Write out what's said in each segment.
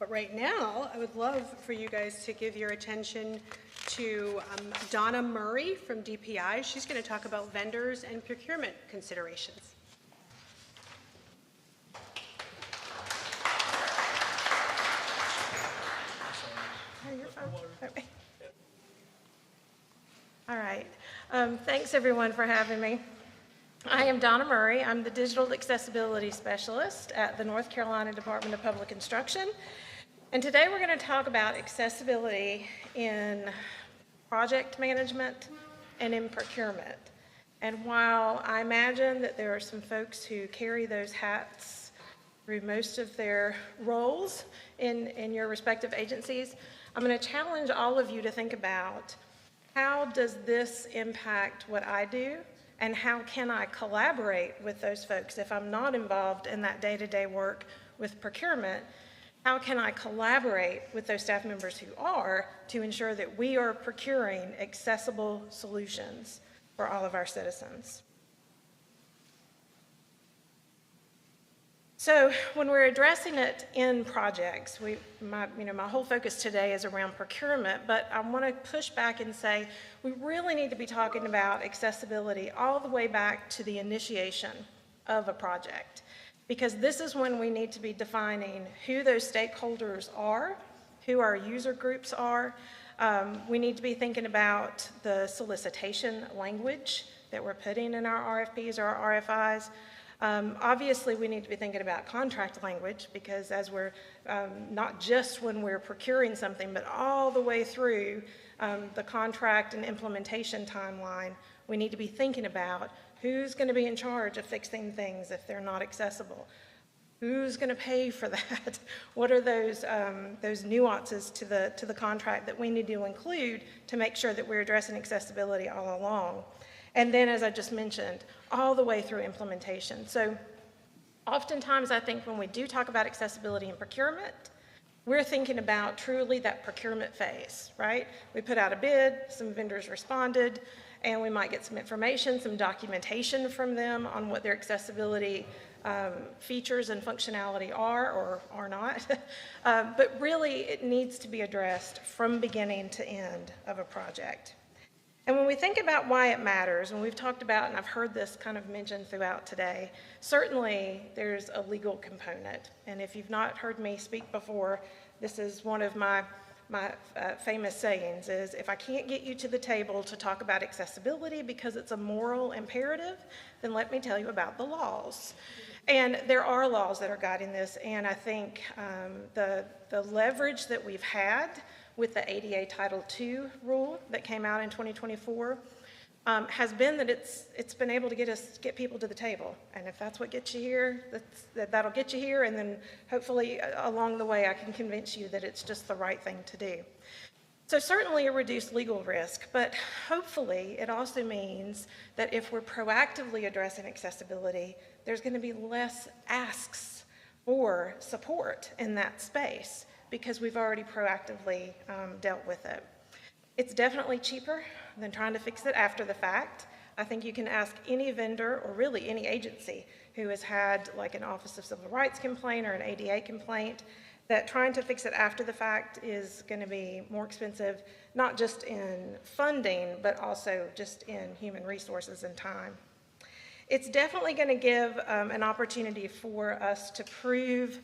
But right now, I would love for you guys to give your attention to Donna Murray from DPI. She's going to talk about vendors and procurement considerations. All right. Thanks, everyone, for having me. I am Donna Murray. I'm the Digital Accessibility Specialist at the North Carolina Department of Public Instruction. And today we're going to talk about accessibility in project management and in procurement. And while I imagine that there are some folks who carry those hats through most of their roles in your respective agencies, I'm going to challenge all of you to think about how does this impact what I do, and how can I collaborate with those folks if I'm not involved in that day-to-day work with procurement? How can I collaborate with those staff members who are to ensure that we are procuring accessible solutions for all of our citizens? So when we're addressing it in projects, my whole focus today is around procurement, but I want to push back and say we really need to be talking about accessibility all the way back to the initiation of a project, because this is when we need to be defining who those stakeholders are, who our user groups are. We need to be thinking about the solicitation language that we're putting in our RFPs or our RFIs. Obviously, we need to be thinking about contract language, because as we're, not just when we're procuring something, but all the way through the contract and implementation timeline, we need to be thinking about who's going to be in charge of fixing things if they're not accessible. Who's going to pay for that? What are those nuances to the contract that we need to include to make sure that we're addressing accessibility all along? And then, as I just mentioned, all the way through implementation. So oftentimes I think when we do talk about accessibility in procurement, we're thinking about truly that procurement phase, right? We put out a bid, some vendors responded, and we might get some information, some documentation from them on what their accessibility features and functionality are or are not. But really, it needs to be addressed from beginning to end of a project. And when we think about why it matters, and we've talked about, and I've heard this kind of mentioned throughout today, certainly there's a legal component. And if you've not heard me speak before, this is one of my famous sayings is, if I can't get you to the table to talk about accessibility because it's a moral imperative, then let me tell you about the laws. And there are laws that are guiding this, and I think the leverage that we've had with the ADA Title II rule that came out in 2024 has been that it's been able to get people to the table. And if that's what gets you here, that'll get you here, and then hopefully along the way I can convince you that it's just the right thing to do. So certainly a reduced legal risk, but hopefully it also means that if we're proactively addressing accessibility, there's going to be less asks for support in that space, because we've already proactively dealt with it. It's definitely cheaper than trying to fix it after the fact. I think you can ask any vendor, or really any agency who has had like an Office of Civil Rights complaint or an ADA complaint, that trying to fix it after the fact is going to be more expensive, not just in funding, but also just in human resources and time. It's definitely going to give an opportunity for us to prove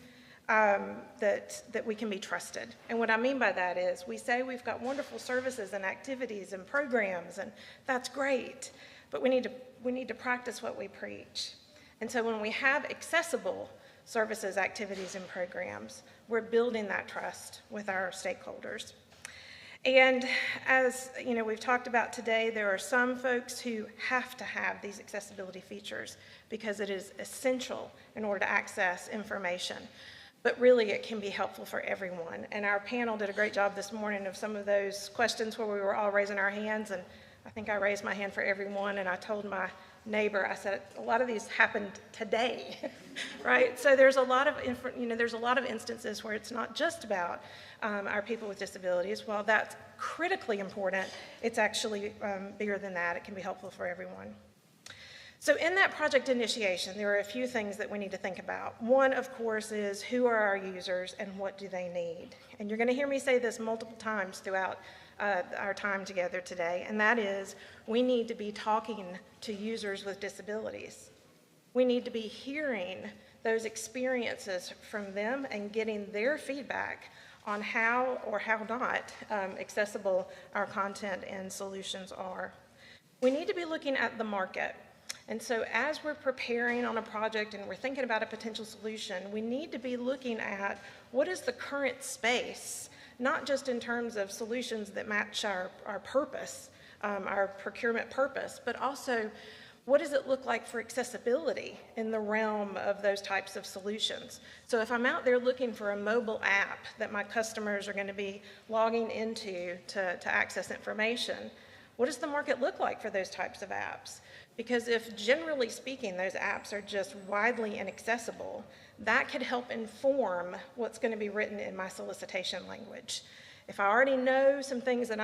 that we can be trusted. And what I mean by that is, we say we've got wonderful services and activities and programs, and that's great, but we need to practice what we preach. And so when we have accessible services, activities, and programs, we're building that trust with our stakeholders. And as we've talked about today, there are some folks who have to have these accessibility features because it is essential in order to access information. But really, it can be helpful for everyone. And our panel did a great job this morning of some of those questions where we were all raising our hands, and I think I raised my hand for everyone, and I told my neighbor, I said, a lot of these happened today, right? So there's a lot of, there's a lot of instances where it's not just about our people with disabilities. While that's critically important, it's actually bigger than that. It can be helpful for everyone. So in that project initiation, there are a few things that we need to think about. One, of course, is who are our users and what do they need? And you're going to hear me say this multiple times throughout our time together today, and that is we need to be talking to users with disabilities. We need to be hearing those experiences from them and getting their feedback on how or how not accessible our content and solutions are. We need to be looking at the market. And so as we're preparing on a project and we're thinking about a potential solution, we need to be looking at what is the current space, not just in terms of solutions that match our purpose, our procurement purpose, but also what does it look like for accessibility in the realm of those types of solutions? So if I'm out there looking for a mobile app that my customers are going to be logging into to access information, what does the market look like for those types of apps? Because if, generally speaking, those apps are just widely inaccessible, that could help inform what's going to be written in my solicitation language. If I already know some things that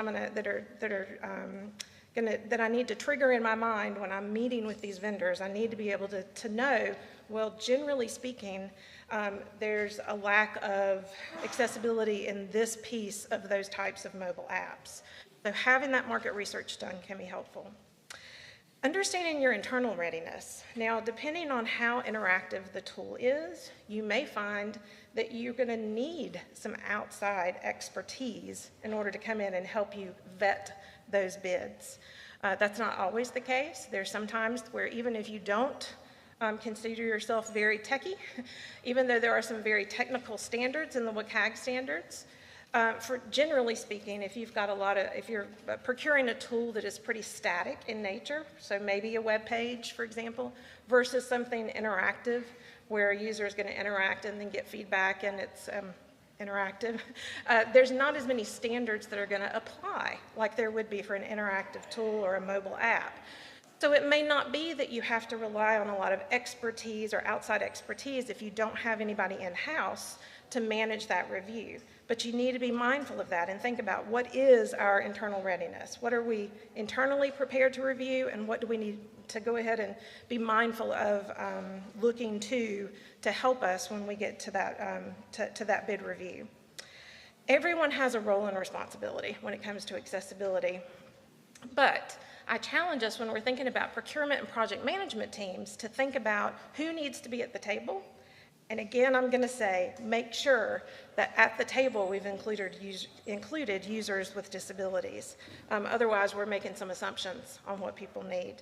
that I need to trigger in my mind when I'm meeting with these vendors, I need to be able to know, well, generally speaking, there's a lack of accessibility in this piece of those types of mobile apps. So having that market research done can be helpful. Understanding your internal readiness. Now, depending on how interactive the tool is, you may find that you're going to need some outside expertise in order to come in and help you vet those bids. That's not always the case. There's some times where even if you don't consider yourself very techie, even though there are some very technical standards in the WCAG standards, for generally speaking, if you're procuring a tool that is pretty static in nature, so maybe a web page, for example, versus something interactive where a user is going to interact and then get feedback and it's interactive, there's not as many standards that are going to apply like there would be for an interactive tool or a mobile app. So it may not be that you have to rely on a lot of expertise or outside expertise if you don't have anybody in-house to manage that review. But you need to be mindful of that and think about what is our internal readiness? What are we internally prepared to review, and what do we need to go ahead and be mindful of looking to help us when we get to that bid review? Everyone has a role and responsibility when it comes to accessibility, but I challenge us when we're thinking about procurement and project management teams to think about who needs to be at the table. And again, I'm going to say, make sure that at the table we've included users with disabilities. Otherwise, we're making some assumptions on what people need.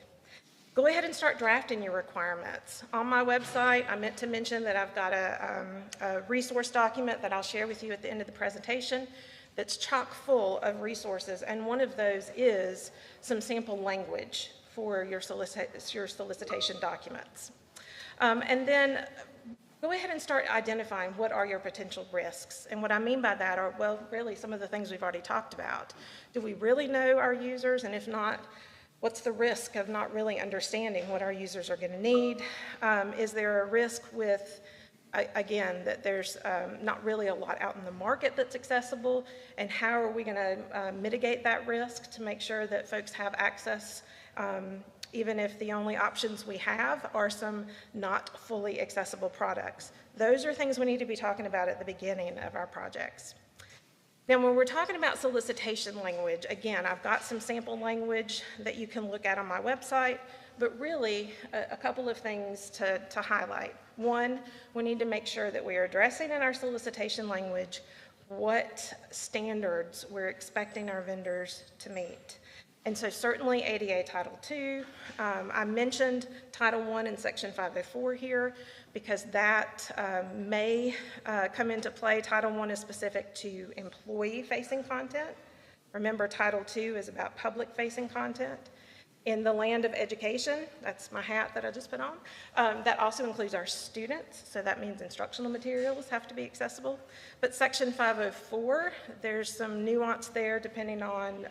Go ahead and start drafting your requirements. On my website, I meant to mention that I've got a resource document that I'll share with you at the end of the presentation that's chock full of resources, and one of those is some sample language for your solicitation documents. And then go ahead and start identifying what are your potential risks. And what I mean by that are, well, really some of the things we've already talked about. Do we really know our users? And if not, what's the risk of not really understanding what our users are going to need? Is there a risk with, again, that there's not really a lot out in the market that's accessible? And how are we going to mitigate that risk to make sure that folks have access even if the only options we have are some not fully accessible products? Those are things we need to be talking about at the beginning of our projects. Now, when we're talking about solicitation language, again, I've got some sample language that you can look at on my website, but really a couple of things to highlight. One, we need to make sure that we are addressing in our solicitation language what standards we're expecting our vendors to meet. And so certainly ADA Title II, I mentioned Title I in Section 504 here because that may come into play. Title I is specific to employee-facing content. Remember, Title II is about public-facing content. In the land of education, that's my hat that I just put on, that also includes our students, so that means instructional materials have to be accessible. But Section 504, there's some nuance there depending on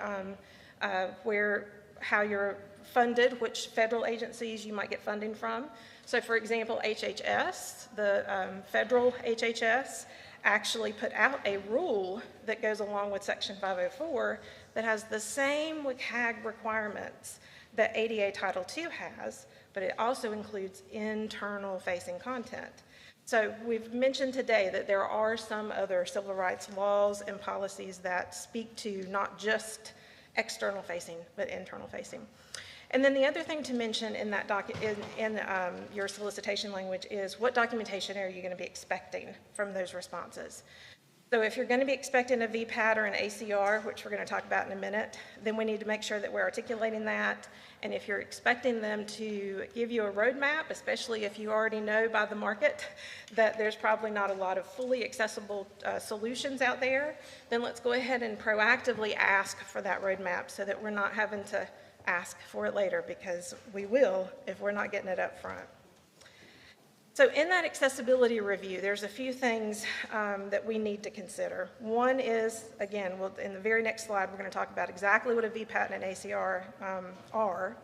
how you're funded, which federal agencies you might get funding from. So for example, HHS, the federal HHS, actually put out a rule that goes along with Section 504 that has the same WCAG requirements that ADA Title II has, but it also includes internal-facing content. So we've mentioned today that there are some other civil rights laws and policies that speak to not just external-facing, but internal-facing. And then the other thing to mention in that your solicitation language is what documentation are you going to be expecting from those responses. So if you're going to be expecting a VPAT or an ACR, which we're going to talk about in a minute, then we need to make sure that we're articulating that. And if you're expecting them to give you a roadmap, especially if you already know by the market that there's probably not a lot of fully accessible solutions out there, then let's go ahead and proactively ask for that roadmap so that we're not having to ask for it later, because we will if we're not getting it up front. So in that accessibility review, there's a few things that we need to consider. One is, again, in the very next slide, we're going to talk about exactly what a VPAT and an ACR are.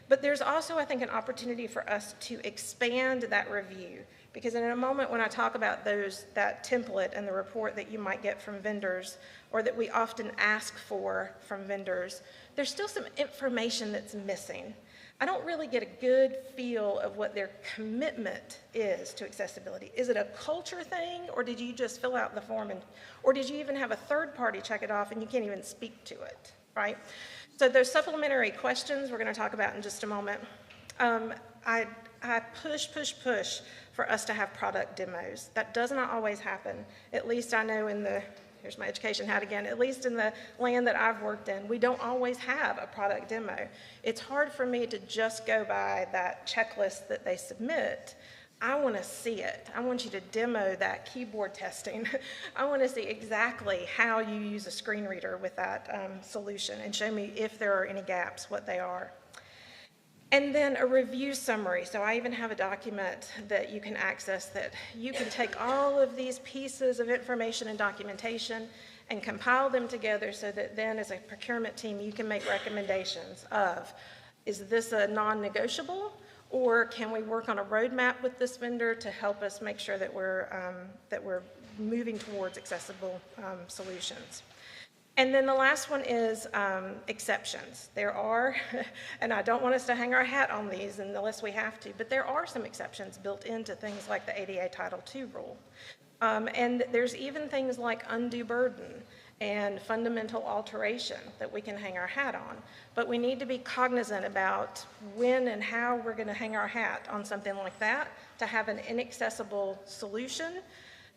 But there's also, I think, an opportunity for us to expand that review, because in a moment when I talk about that template and the report that you might get from vendors, or that we often ask for from vendors, there's still some information that's missing. I don't really get a good feel of what their commitment is to accessibility. Is it a culture thing, or did you just fill out the form, or did you even have a third party check it off and you can't even speak to it, right? So those supplementary questions we're going to talk about in just a moment. I push for us to have product demos. That does not always happen. At least I know here's my education hat again, at least in the land that I've worked in, we don't always have a product demo. It's hard for me to just go by that checklist that they submit. I want to see it. I want you to demo that keyboard testing. I want to see exactly how you use a screen reader with that solution, and show me if there are any gaps, what they are. And then a review summary. So I even have a document that you can access that you can take all of these pieces of information and documentation and compile them together so that then as a procurement team you can make recommendations of, is this a non-negotiable, or can we work on a roadmap with this vendor to help us make sure that we're moving towards accessible solutions. And then the last one is exceptions. There are, and I don't want us to hang our hat on these unless we have to, but there are some exceptions built into things like the ADA Title II rule. And there's even things like undue burden and fundamental alteration that we can hang our hat on. But we need to be cognizant about when and how we're going to hang our hat on something like that to have an inaccessible solution.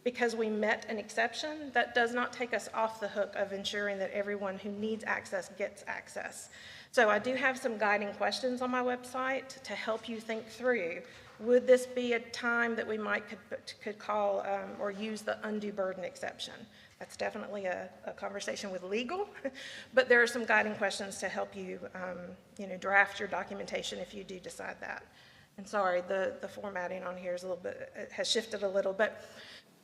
Because we met an exception, that does not take us off the hook of ensuring that everyone who needs access gets access. So I do have some guiding questions on my website to help you think through, would this be a time that we could call or use the undue burden exception? That's definitely a conversation with legal, but there are some guiding questions to help you, draft your documentation if you do decide that. And sorry, the formatting on here is has shifted a little, but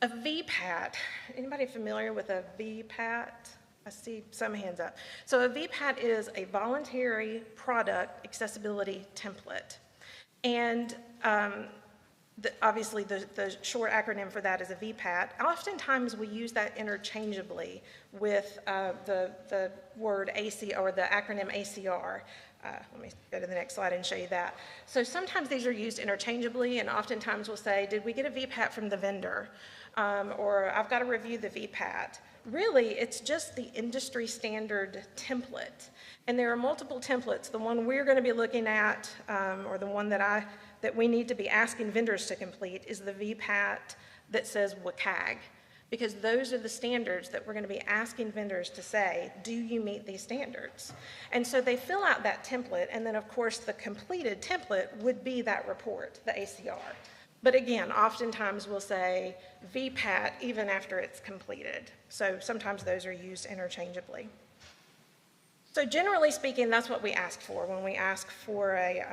a VPAT, anybody familiar with a VPAT? I see some hands up. So a VPAT is a voluntary product accessibility template. And obviously the short acronym for that is a VPAT. Oftentimes we use that interchangeably with the word AC or the acronym ACR. Let me go to the next slide and show you that. So sometimes these are used interchangeably, and oftentimes we'll say, did we get a VPAT from the vendor? Or I've got to review the VPAT. Really, it's just the industry standard template. And there are multiple templates. The one we're going to be looking at, or the one that we need to be asking vendors to complete, is the VPAT that says WCAG. Because those are the standards that we're going to be asking vendors to say, do you meet these standards? And so they fill out that template, and then of course the completed template would be that report, the ACR. But again, oftentimes we'll say VPAT even after it's completed. So sometimes those are used interchangeably. So generally speaking, that's what we ask for when we ask for a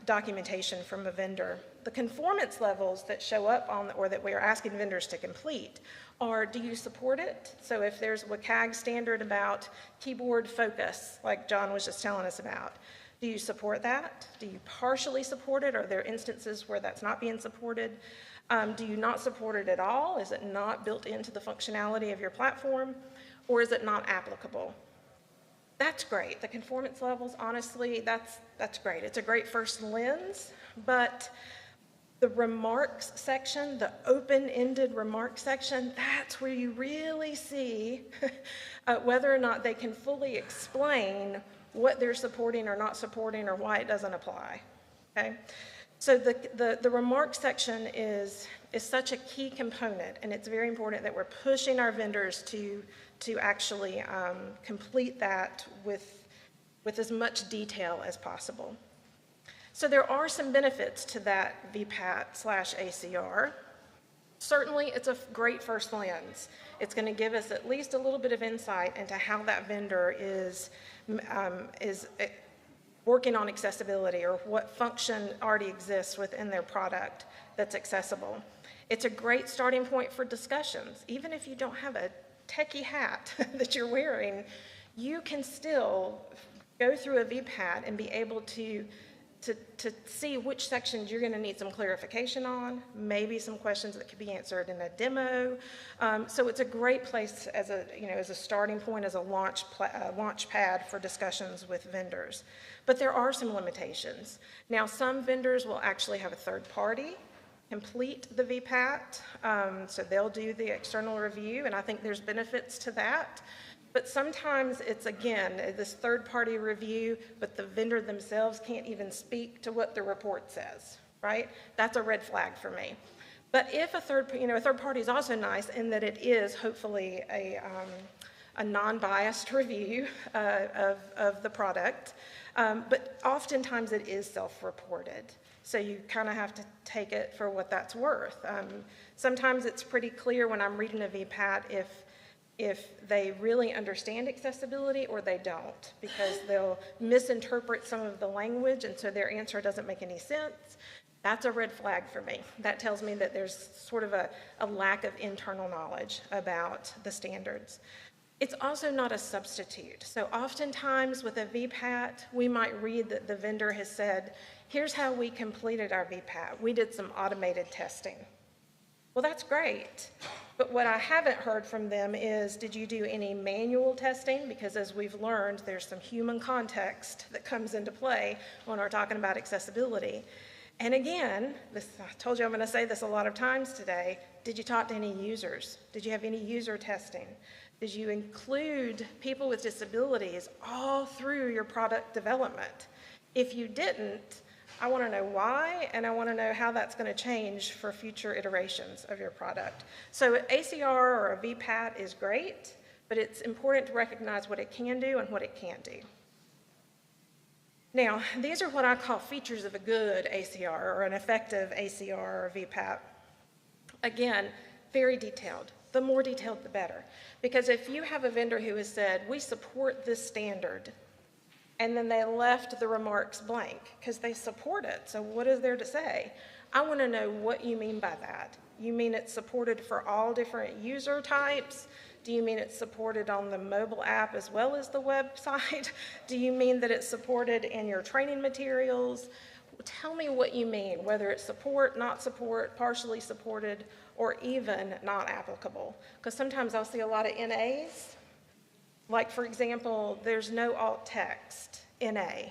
documentation from a vendor. The conformance levels that show up or that we are asking vendors to complete are, do you support it? So if there's a WCAG standard about keyboard focus, like John was just telling us about, do you support that? Do you partially support it? Are there instances where that's not being supported? Do you not support it at all? Is it not built into the functionality of your platform? Or is it not applicable? That's great. The conformance levels, honestly, that's great. It's a great first lens, but the remarks section, the open-ended remarks section, that's where you really see whether or not they can fully explain what they're supporting or not supporting or why it doesn't apply, okay? So the remarks section is such a key component, and it's very important that we're pushing our vendors to actually complete that with as much detail as possible. So there are some benefits to that VPAT/ACR. Certainly, it's a great first lens. It's going to give us at least a little bit of insight into how that vendor is working on accessibility, or what function already exists within their product that's accessible. It's a great starting point for discussions. Even if you don't have a techie hat that you're wearing, you can still go through a VPAT and be able to see which sections you're going to need some clarification on, maybe some questions that could be answered in a demo. So it's a great place as a starting point, as a launch pad for discussions with vendors. But there are some limitations. Now, some vendors will actually have a third party complete the VPAT, so they'll do the external review, and I think there's benefits to that. But sometimes it's, again, this third-party review, but the vendor themselves can't even speak to what the report says, right? That's a red flag for me. But if a third party is also nice in that it is hopefully a non-biased review of the product, but oftentimes it is self-reported. So you kind of have to take it for what that's worth. Sometimes it's pretty clear when I'm reading a VPAT if they really understand accessibility or they don't, because they'll misinterpret some of the language, and so their answer doesn't make any sense. That's a red flag for me. That tells me that there's sort of a lack of internal knowledge about the standards. It's also not a substitute. So oftentimes with a VPAT, we might read that the vendor has said, here's how we completed our VPAT. We did some automated testing. Well, that's great. But what I haven't heard from them is, did you do any manual testing? Because as we've learned, there's some human context that comes into play when we're talking about accessibility. And again, I told you I'm going to say this a lot of times today, did you talk to any users? Did you have any user testing? Did you include people with disabilities all through your product development? If you didn't, I want to know why, and I want to know how that's going to change for future iterations of your product. So ACR or a VPAT is great, but it's important to recognize what it can do and what it can't do. Now, these are what I call features of a good ACR or an effective ACR or VPAT. Again, very detailed. The more detailed, the better. Because if you have a vendor who has said, we support this standard, and then they left the remarks blank because they support it, so what is there to say? I want to know what you mean by that. You mean it's supported for all different user types? Do you mean it's supported on the mobile app as well as the website? Do you mean that it's supported in your training materials? Tell me what you mean, whether it's support, not support, partially supported, or even not applicable. Because sometimes I'll see a lot of NAs. Like, for example, there's no alt text, NA.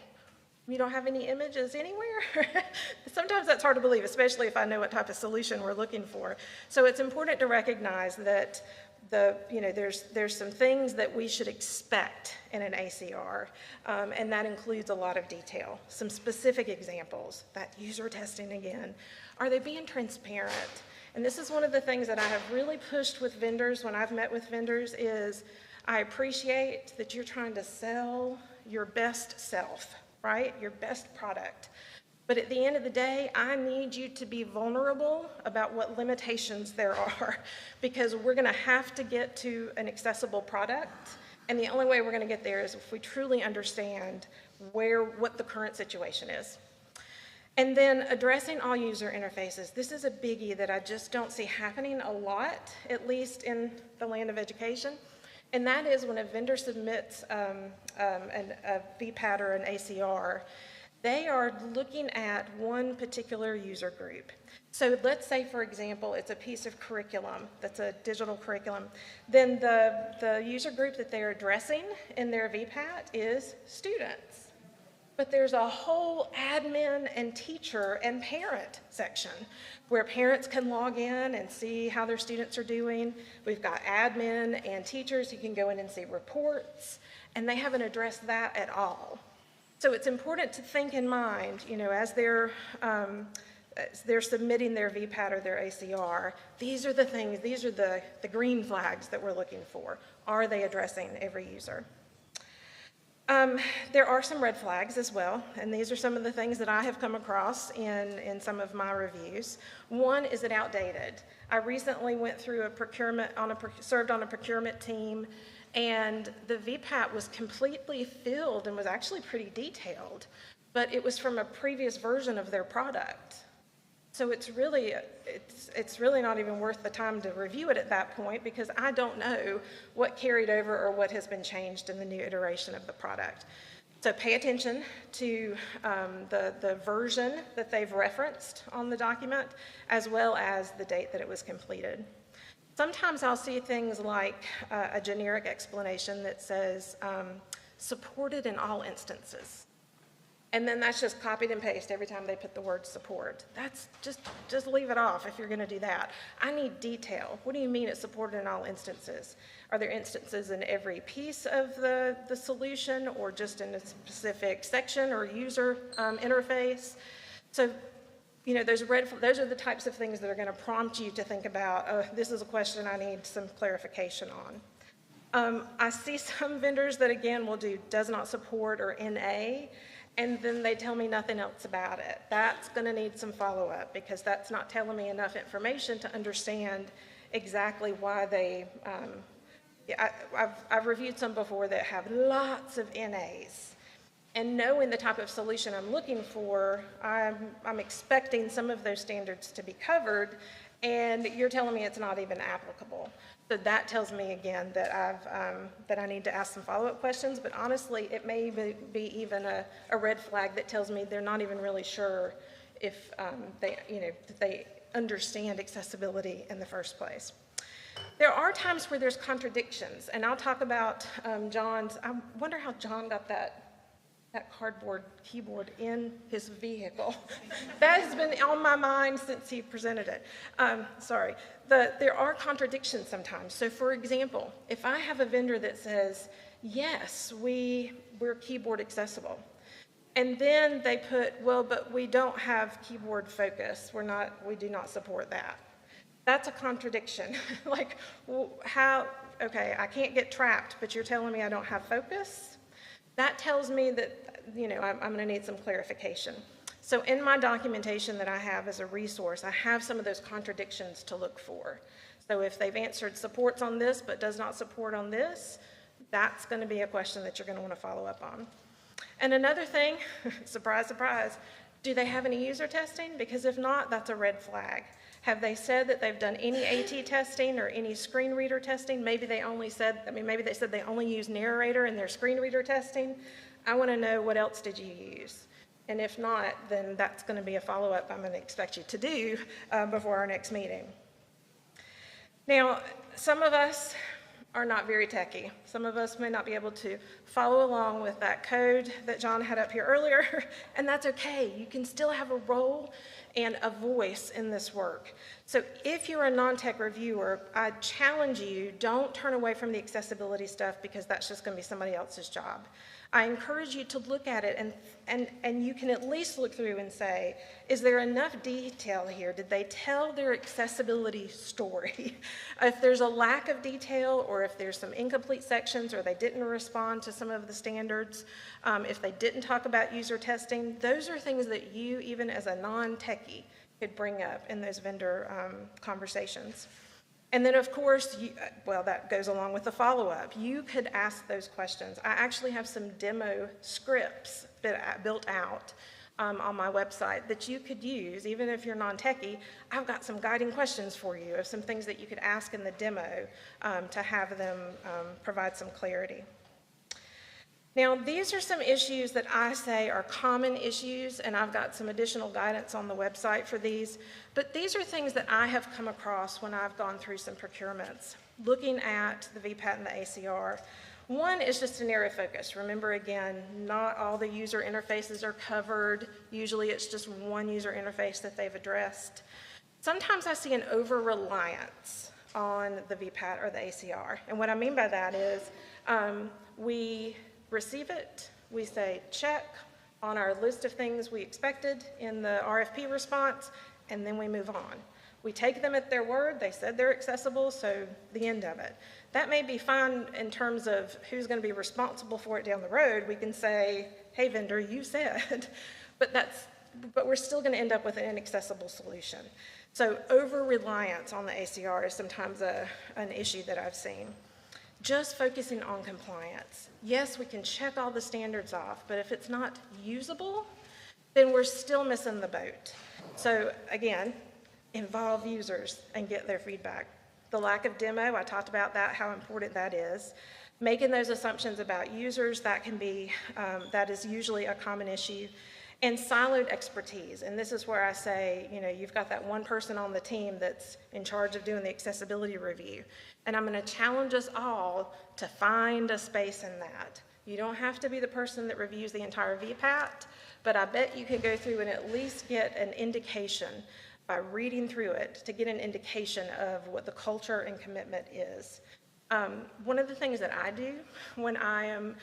You don't have any images anywhere? Sometimes that's hard to believe, especially if I know what type of solution we're looking for. So it's important to recognize that there's some things that we should expect in an ACR, and that includes a lot of detail. Some specific examples, that user testing again. Are they being transparent? And this is one of the things that I have really pushed with vendors when I've met with vendors is, I appreciate that you're trying to sell your best self, right? Your best product. But at the end of the day, I need you to be vulnerable about what limitations there are, because we're going to have to get to an accessible product. And the only way we're going to get there is if we truly understand what the current situation is. And then addressing all user interfaces. This is a biggie that I just don't see happening a lot, at least in the land of education. And that is when a vendor submits a VPAT or an ACR, They are looking at one particular user group. So let's say, for example, it's a piece of curriculum that's a digital curriculum. Then the user group that they're addressing in their VPAT is students. But there's a whole admin and teacher and parent section where parents can log in and see how their students are doing. We've got admin and teachers who can go in and see reports, and they haven't addressed that at all. So it's important to think in mind, as they're submitting their VPAT or their ACR, these are the things, these are the green flags that we're looking for. Are they addressing every user? There are some red flags as well, and these are some of the things that I have come across in some of my reviews. One, is it outdated? I recently went through a procurement, served on a procurement team, and the VPAT was completely filled and was actually pretty detailed, but it was from a previous version of their product. So it's really not even worth the time to review it at that point, because I don't know what carried over or what has been changed in the new iteration of the product. So pay attention to the version that they've referenced on the document, as well as the date that it was completed. Sometimes I'll see things like a generic explanation that says supported in all instances. And then that's just copied and pasted every time they put the word support. That's just leave it off if you're going to do that. I need detail. What do you mean it's supported in all instances? Are there instances in every piece of the solution, or just in a specific section or user interface? So, those are the types of things that are going to prompt you to think about, oh, this is a question I need some clarification on. I see some vendors that, again, will do does not support or NA, and then they tell me nothing else about it. That's going to need some follow-up, because that's not telling me enough information to understand exactly why they, I've reviewed some before that have lots of NAs. And knowing the type of solution I'm looking for, I'm expecting some of those standards to be covered, and you're telling me it's not even applicable. So that tells me again that that I need to ask some follow-up questions, but honestly, it may be even a red flag that tells me they're not even really sure if they understand accessibility in the first place. There are times where there's contradictions, and I'll talk about John's. I wonder how John got that cardboard keyboard in his vehicle. That has been on my mind since he presented it. Sorry. There are contradictions sometimes. So for example, if I have a vendor that says, yes, we're keyboard accessible, and then they put, well, but we don't have keyboard focus. We do not support that. That's a contradiction. Like, how, okay, I can't get trapped, but you're telling me I don't have focus? That tells me that, I'm going to need some clarification. So in my documentation that I have as a resource, I have some of those contradictions to look for. So if they've answered supports on this but does not support on this, that's going to be a question that you're going to want to follow up on. And another thing, surprise, surprise, do they have any user testing? Because if not, that's a red flag. Have they said that they've done any AT testing or any screen reader testing? Maybe they said they only use narrator in their screen reader testing. I want to know, what else did you use? And if not, then that's going to be a follow-up I'm going to expect you to do before our next meeting. Now, some of us are not very techy. Some of us may not be able to follow along with that code that John had up here earlier, and that's okay. You can still have a role and a voice in this work. So if you're a non-tech reviewer, I challenge you, don't turn away from the accessibility stuff, because that's just going to be somebody else's job. I encourage you to look at it, and you can at least look through and say, is there enough detail here? Did they tell their accessibility story? If there's a lack of detail, or if there's some incomplete sections, or they didn't respond to some of the standards, if they didn't talk about user testing, those are things that you, even as a non-techie, could bring up in those vendor conversations. And then, of course, that goes along with the follow-up. You could ask those questions. I actually have some demo scripts that built out on my website that you could use, even if you're non-techie. I've got some guiding questions for you of some things that you could ask in the demo to have them provide some clarity. Now, these are some issues that I say are common issues, and I've got some additional guidance on the website for these, but these are things that I have come across when I've gone through some procurements, looking at the VPAT and the ACR. One is just a narrow focus. Remember, again, not all the user interfaces are covered. Usually it's just one user interface that they've addressed. Sometimes I see an over-reliance on the VPAT or the ACR, and what I mean by that is we receive it, we say check on our list of things we expected in the RFP response, and then we move on. We take them at their word, they said they're accessible, so the end of it. That may be fine in terms of who's going to be responsible for it down the road. We can say, hey vendor, you said, but we're still going to end up with an inaccessible solution. So over-reliance on the ACR is sometimes an issue that I've seen. Just focusing on compliance. Yes, we can check all the standards off, but if it's not usable, then we're still missing the boat. So again, involve users and get their feedback. The lack of demo, I talked about that, how important that is. Making those assumptions about users, that is usually a common issue. And siloed expertise, and this is where I say, you've got that one person on the team that's in charge of doing the accessibility review, and I'm going to challenge us all to find a space in that. You don't have to be the person that reviews the entire VPAT, but I bet you could go through and at least get an indication by reading through it to get an indication of what the culture and commitment is. One of the things that I do when I am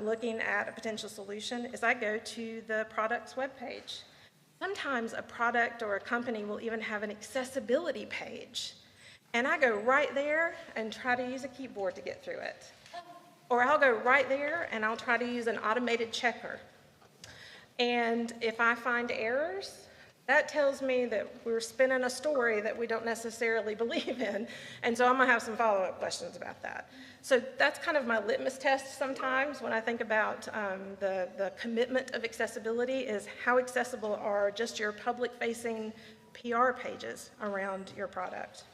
looking at a potential solution is I go to the product's webpage. Sometimes a product or a company will even have an accessibility page, and I go right there and try to use a keyboard to get through it. Or I'll go right there and I'll try to use an automated checker. And if I find errors, that tells me that we're spinning a story that we don't necessarily believe in, and so I'm going to have some follow-up questions about that. So that's kind of my litmus test sometimes when I think about the commitment of accessibility is how accessible are just your public-facing PR pages around your product.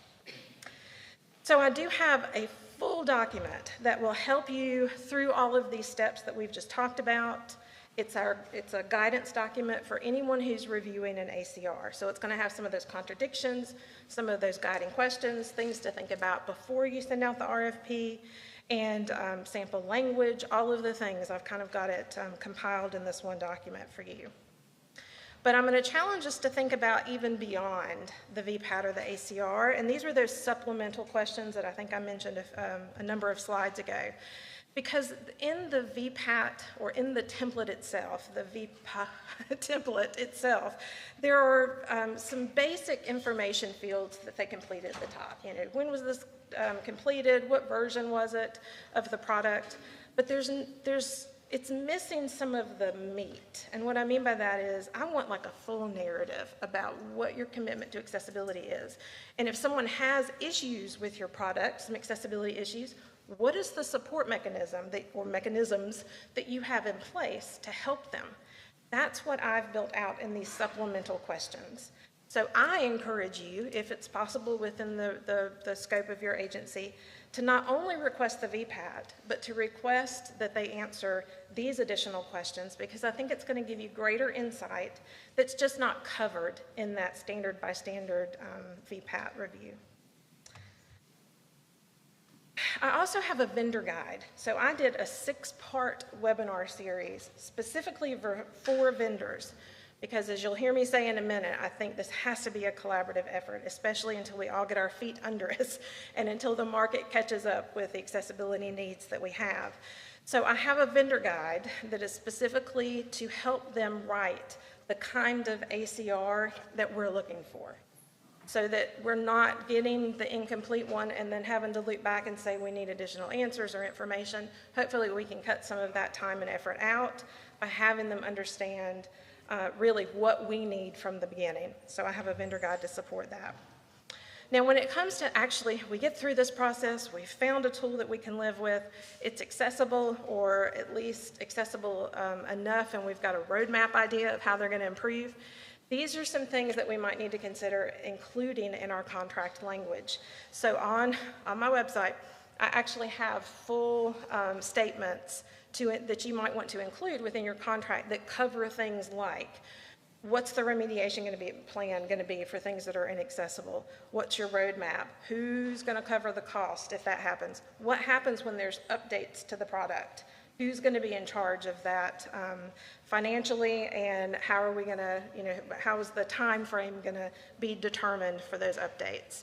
So I do have a full document that will help you through all of these steps that we've just talked about. It's a guidance document for anyone who's reviewing an ACR. So it's going to have some of those contradictions, some of those guiding questions, things to think about before you send out the RFP, and sample language, all of the things. I've kind of got it compiled in this one document for you. But I'm going to challenge us to think about even beyond the VPAT or the ACR, and these were those supplemental questions that I think I mentioned a number of slides ago. Because in the VPAT, or in the template itself, the VPAT template itself, there are some basic information fields that they complete at the top. When was this completed? What version was it of the product? But it's missing some of the meat. And what I mean by that is I want like a full narrative about what your commitment to accessibility is. And if someone has issues with your product, some accessibility issues, what is the support mechanism or mechanisms that you have in place to help them? That's what I've built out in these supplemental questions. So I encourage you, if it's possible within the scope of your agency, to not only request the VPAT, but to request that they answer these additional questions, because I think it's going to give you greater insight that's just not covered in that standard by standard VPAT review. I also have a vendor guide. So I did a 6-part webinar series specifically for vendors, because as you'll hear me say in a minute, I think this has to be a collaborative effort, especially until we all get our feet under us and until the market catches up with the accessibility needs that we have. So I have a vendor guide that is specifically to help them write the kind of ACR that we're looking for, so that we're not getting the incomplete one and then having to loop back and say we need additional answers or information. Hopefully we can cut some of that time and effort out by having them understand really what we need from the beginning. So I have a vendor guide to support that. Now, when it comes to actually, we get through this process, we've found a tool that we can live with, it's accessible, or at least accessible enough, and we've got a roadmap idea of how they're going to improve. These are some things that we might need to consider including in our contract language. So on my website, I actually have full statements that you might want to include within your contract that cover things like, what's the remediation plan going to be for things that are inaccessible? What's your roadmap? Who's going to cover the cost if that happens? What happens when there's updates to the product? Who's going to be in charge of that financially, and how are we going to, how is the time frame going to be determined for those updates?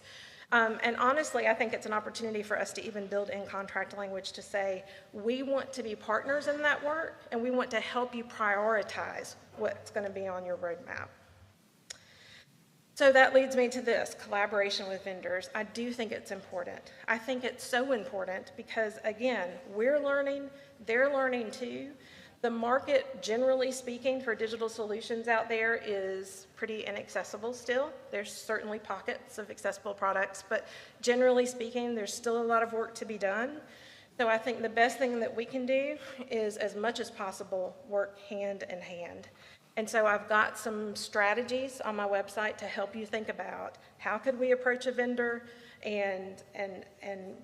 And honestly, I think it's an opportunity for us to even build in contract language to say, we want to be partners in that work, and we want to help you prioritize what's going to be on your roadmap. So that leads me to this, collaboration with vendors. I do think it's important. I think it's so important because, again, we're learning, they're learning too. The market, generally speaking, for digital solutions out there is pretty inaccessible still. There's certainly pockets of accessible products, but generally speaking, there's still a lot of work to be done. So I think the best thing that we can do is, as much as possible, work hand in hand. And so I've got some strategies on my website to help you think about how could we approach a vendor and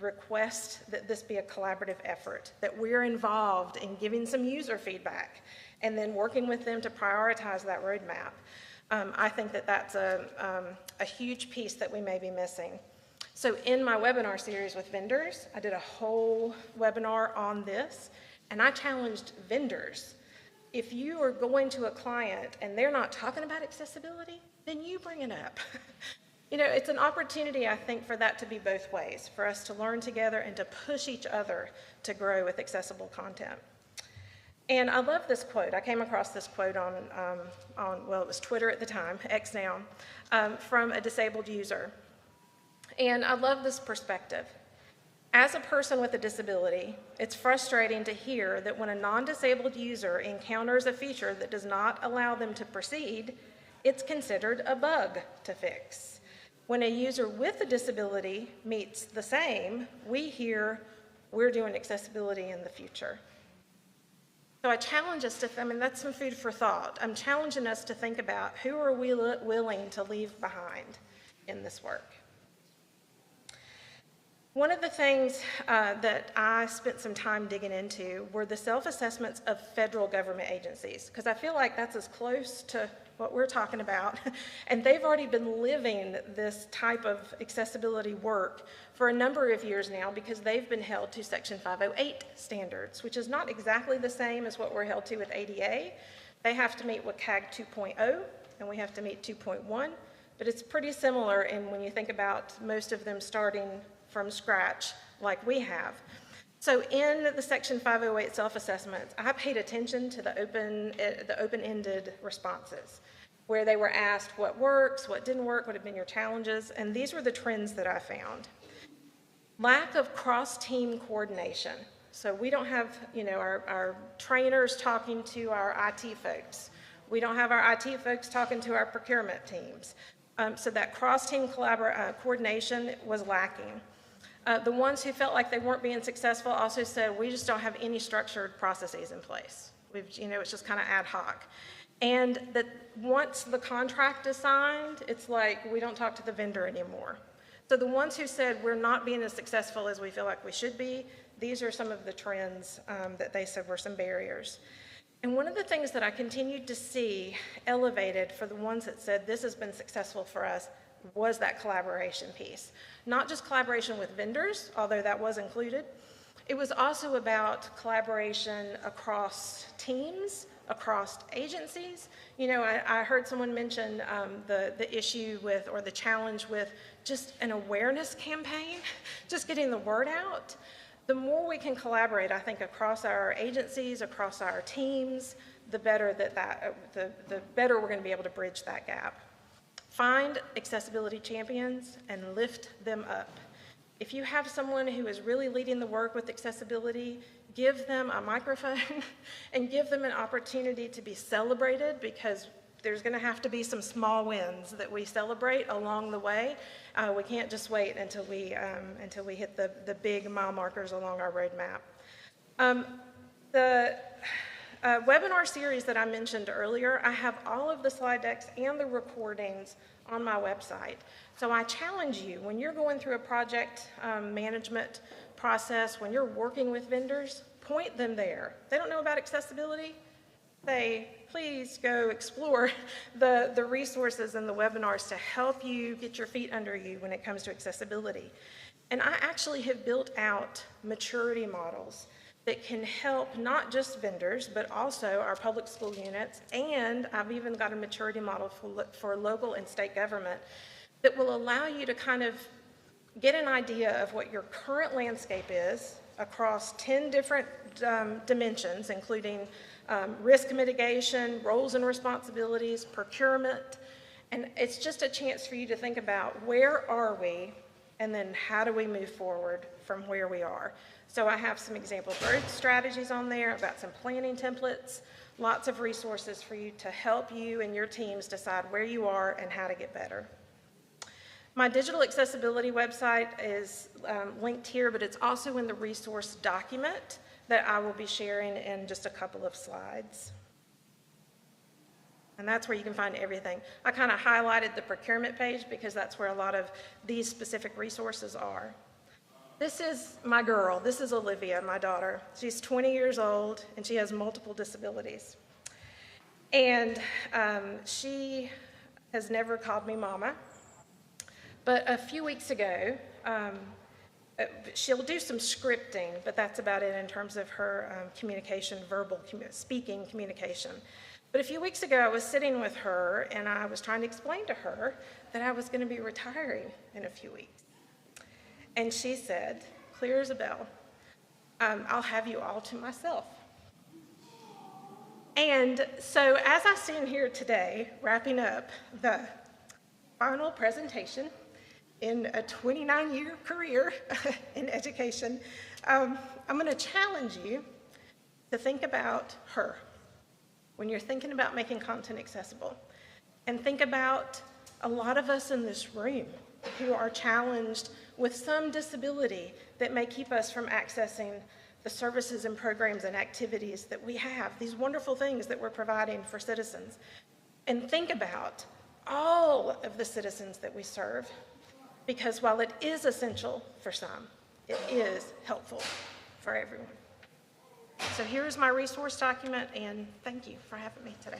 request that this be a collaborative effort, that we're involved in giving some user feedback and then working with them to prioritize that roadmap. I think that that's a huge piece that we may be missing. So in my webinar series with vendors, I did a whole webinar on this, and I challenged vendors. If you are going to a client and they're not talking about accessibility, then you bring it up. It's an opportunity, I think, for that to be both ways, for us to learn together and to push each other to grow with accessible content. And I love this quote. I came across this quote on well, it was Twitter at the time, X now, from a disabled user. And I love this perspective. As a person with a disability, it's frustrating to hear that when a non-disabled user encounters a feature that does not allow them to proceed, it's considered a bug to fix. When a user with a disability meets the same, we hear, we're doing accessibility in the future. So I challenge us to, that's some food for thought. I'm challenging us to think about who are we willing to leave behind in this work. One of the things that I spent some time digging into were the self-assessments of federal government agencies, because I feel like that's as close to what we're talking about, and they've already been living this type of accessibility work for a number of years now because they've been held to Section 508 standards, which is not exactly the same as what we're held to with ADA. They have to meet with CAG 2.0, and we have to meet 2.1, but it's pretty similar in when you think about most of them starting from scratch like we have. So in the Section 508 self-assessments, I paid attention to the open-ended responses, where they were asked what works, what didn't work, what have been your challenges, and these were the trends that I found. Lack of cross-team coordination. So we don't have, our trainers talking to our IT folks. We don't have our IT folks talking to our procurement teams. So that cross-team coordination was lacking. The ones who felt like they weren't being successful also said, we just don't have any structured processes in place. It's just kind of ad hoc. And that once the contract is signed, it's like we don't talk to the vendor anymore. So the ones who said we're not being as successful as we feel like we should be, these are some of the trends that they said were some barriers. And one of the things that I continued to see elevated for the ones that said this has been successful for us was that collaboration piece. Not just collaboration with vendors, although that was included. It was also about collaboration across teams, across agencies. I heard someone mention the issue with, or the challenge with, just an awareness campaign, just getting the word out. The more we can collaborate, I think, across our agencies, across our teams, the better the better we're going to be able to bridge that gap. Find accessibility champions and lift them up. If you have someone who is really leading the work with accessibility, give them a microphone and give them an opportunity to be celebrated, because there's going to have to be some small wins that we celebrate along the way. We can't just wait until we hit the big mile markers along our roadmap. webinar series that I mentioned earlier, I have all of the slide decks and the recordings on my website. So I challenge you, when you're going through a project management process, when you're working with vendors, point them there. If they don't know about accessibility, please go explore the resources and the webinars to help you get your feet under you when it comes to accessibility. And I actually have built out maturity models that can help not just vendors, but also our public school units, and I've even got a maturity model for local and state government that will allow you to kind of get an idea of what your current landscape is across 10 different dimensions, including risk mitigation, roles and responsibilities, procurement, and it's just a chance for you to think about where are we, and then how do we move forward from where we are. So I have some example growth strategies on there. I've got some planning templates, lots of resources for you to help you and your teams decide where you are and how to get better. My digital accessibility website is linked here, but it's also in the resource document that I will be sharing in just a couple of slides. And that's where you can find everything. I kind of highlighted the procurement page because that's where a lot of these specific resources are. This is my girl. This is Olivia, my daughter. She's 20 years old, and she has multiple disabilities. And she has never called me mama. But a few weeks ago, she'll do some scripting, but that's about it in terms of her communication, speaking communication. But a few weeks ago, I was sitting with her, and I was trying to explain to her that I was going to be retiring in a few weeks. And she said, clear as a bell, I'll have you all to myself. And so as I stand here today, wrapping up the final presentation in a 29-year career in education, I'm going to challenge you to think about her when you're thinking about making content accessible. And think about a lot of us in this room who are challenged with some disability that may keep us from accessing the services and programs and activities that we have, these wonderful things that we're providing for citizens. And think about all of the citizens that we serve, because while it is essential for some, it is helpful for everyone. So here's my resource document, and thank you for having me today.